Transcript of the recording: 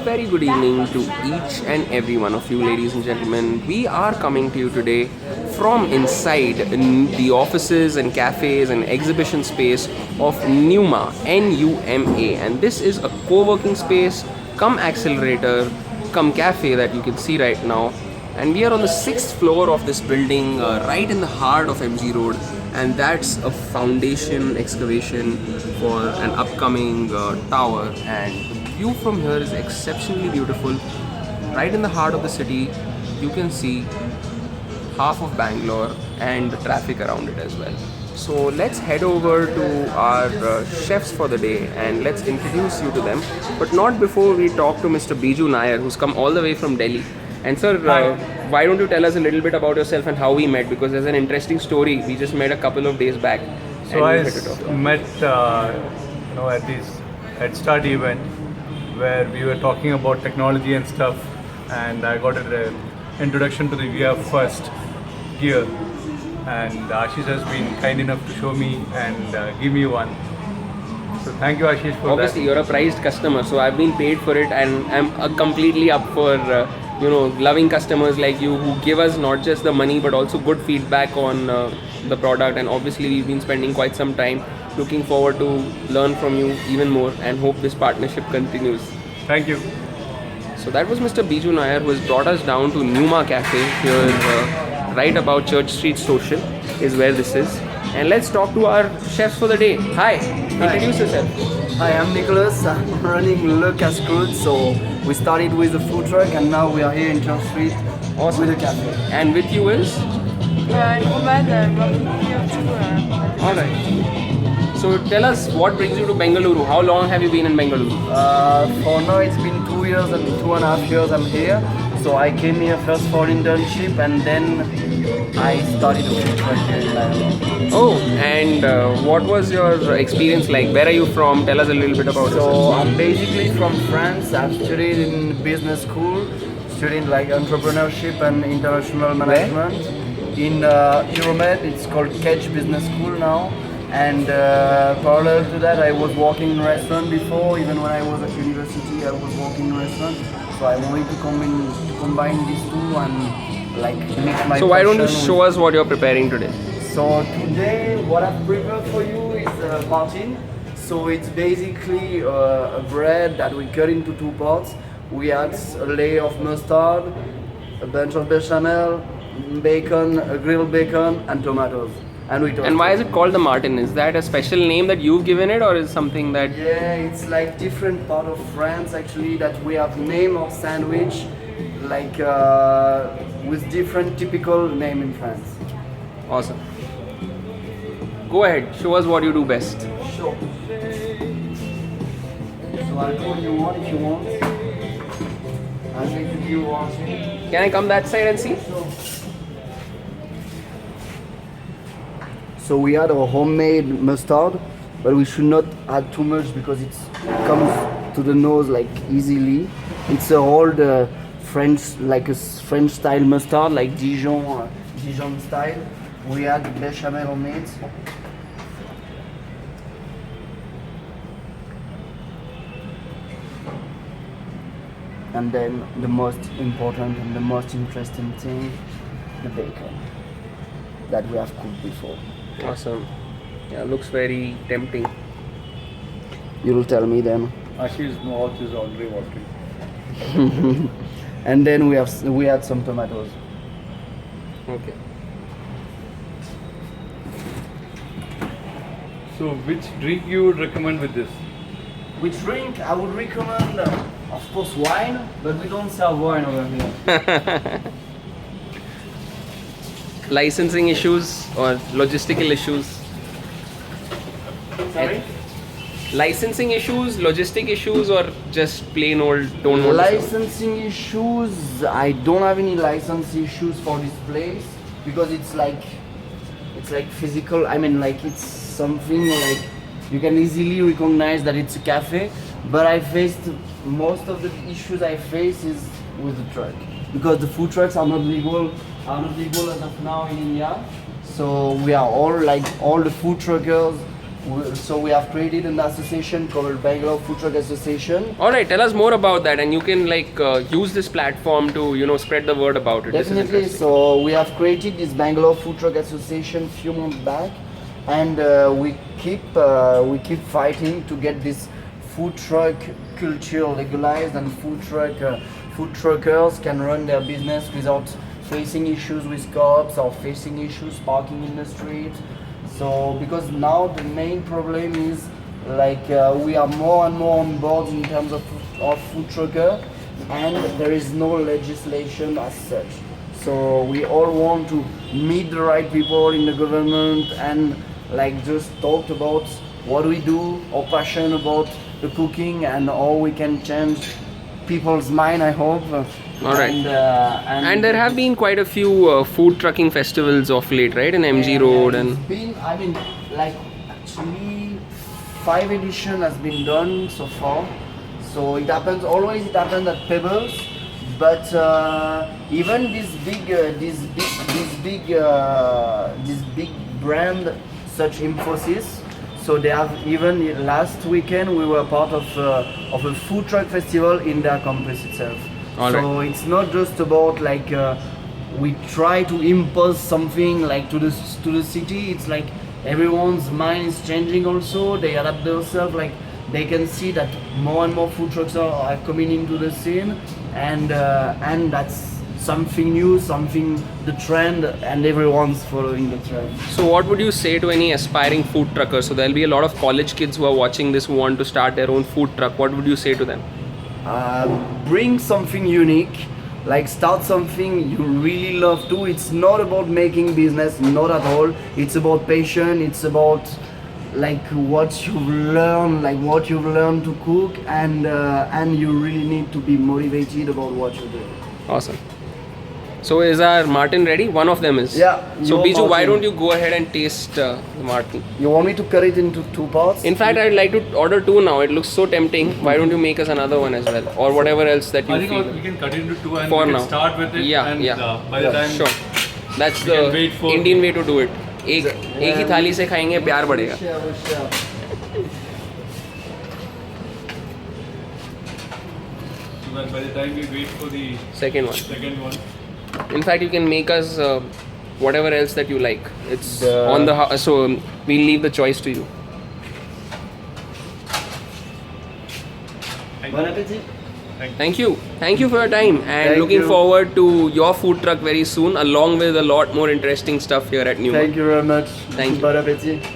very good evening to each and every one of you, ladies and gentlemen. We are coming to you today from inside the offices and cafes and exhibition space of Numa, NUMA, and this is a co-working space, come accelerator, come cafe that you can see right now. And we are on the 6th floor of this building, right in the heart of MG Road, and that's a foundation excavation for an upcoming tower. And the view from here is exceptionally beautiful. Right in the heart of the city, you can see half of Bangalore and the traffic around it as well. So let's head over to our chefs for the day and let's introduce you to them. But not before we talk to Mr. Biju Nair, who's come all the way from Delhi. And sir, why don't you tell us a little bit about yourself and how we met? Because there's an interesting story. We just met a couple of days back. So I met, at this Head Start event where we were talking about technology and stuff, and I got an introduction to the VR First gear, and Ashish has been kind enough to show me and give me one. So thank you, Ashish, for Obviously, you're a prized customer, so I've been paid for it, and I'm completely up for loving customers like you who give us not just the money but also good feedback on the product. And obviously, we've been spending quite some time. Looking forward to learn from you even more and hope this partnership continues. Thank you. So that was Mr. Biju Nair, who has brought us down to Numa Cafe here, right about Church Street Social is where this is. And let's talk to our chefs for the day. Hi, introduce yourself. Hi, I'm Nicholas. I'm running Le Casse-Croûte. So we started with the food truck and now we are here in Church Street with a cafe. And with you is? Roman, working here too. Alright. So tell us what brings you to Bengaluru. How long have you been in Bengaluru? For now it's been 2 years and 2.5 years I'm here. So I came here first for internship and then I started a food truck here in Bangalore. Oh, and what was your experience like? Where are you from? Tell us a little bit about So yourself. I'm basically from France. I've studied in business school, studied like entrepreneurship and international management. In Euromed, it's called Catch Business School now. And parallel to that, I was working in restaurant before. Even when I was at university, I was working in restaurant. So I wanted to combine these two and like make my. So why don't you passion show us what you're preparing today? So today, what I've prepared for you is tartine. So it's basically a bread that we cut into 2 parts. We add a layer of mustard, a bunch of bechamel, bacon, grilled bacon, and tomatoes. And we toast And why it. is it called the Martin? Is that a special name that you've given it, or is something that? Yeah, it's like different part of France actually that we have name of sandwich, like with different typical name in France. Awesome. Go ahead, show us what you do best. Sure. So I'll call you one if you want. I'll make you give you one. Can I come that side and see? So we add our homemade mustard, but we should not add too much because it comes to the nose like easily. It's a old French, like a French style mustard, like Dijon style. We add bechamel on it. And then the most important and the most interesting thing, the bacon that we have cooked before. Awesome. Yeah, looks very tempting. You will tell me then. Ashish's mouth is already watering. And then we add some tomatoes. Okay. So which drink you would recommend with this? Which drink I would recommend? Of course, wine, but we don't serve wine over here. Licensing issues or logistical issues? Sorry? Licensing issues, logistic issues, or just plain old don't want to serve? Licensing issues, I don't have any license issues for this place because it's like physical. I mean, like it's something like you can easily recognize that it's a cafe. But I faced most of the issues I face is with the truck because the food trucks are not legal as of now in India. So we are all the food truckers So we have created an association called Bangalore Food Truck Association. All right, tell us more about that, and you can use this platform to spread the word about it. This is Definitely. interesting. So we have created this Bangalore Food Truck Association few months back, and we keep fighting to get this food truck culture legalized, and food truckers can run their business without facing issues with cops or facing issues parking in the street. So because now the main problem is we are more and more on board in terms of food trucker, and there is no legislation as such. So we all want to meet the right people in the government and just talk about what we do, our passion about the cooking, and how we can change people's mind, I hope. All right. And And there have been quite a few food trucking festivals of late, right? In MG Road and. it's been, actually 5 edition has been done so far. So it happens at Pebbles, but even this big brand such Infosys. So they have even last weekend we were part of a food truck festival in their campus itself. All so right. it's not just about we try to impose something to the city. It's everyone's mind is changing also. They adapt themselves. They can see that more and more food trucks are coming into the scene, and that's something new, something the trend, and everyone's following the trend. So, what would you say to any aspiring food truckers? So, there'll be a lot of college kids who are watching this who want to start their own food truck. What would you say to them? Bring something unique, start something you really love to. It's not about making business, not at all. It's about passion. It's about what you've learned to cook, and you really need to be motivated about what you do. Awesome. So, is our Martin ready? One of them is. Yeah. So, your Biju, why Martin. don't you go ahead and taste the Martin? You want me to cut it into 2 parts? In fact, I'd like to order 2 now. It looks so tempting. Why don't you make us another one as well, or whatever else that you I think feel? we can cut it into 2 and For we now. can start with it. Yeah, and yeah. By the time Sure. That's We can wait the for- Indian way to do it. एक ही थाली से खाएंगे प्यार बढ़ेगा. by the time we wait for the Second one. second one. In fact, you can make us whatever else that you like. It's The- on the so we'll leave the choice to you. Bon appetit. Thank you for your time, and Thank looking you. forward to your food truck very soon, along with a lot more interesting stuff here at Newman. Thank you very much. Thank you. Bon appetit.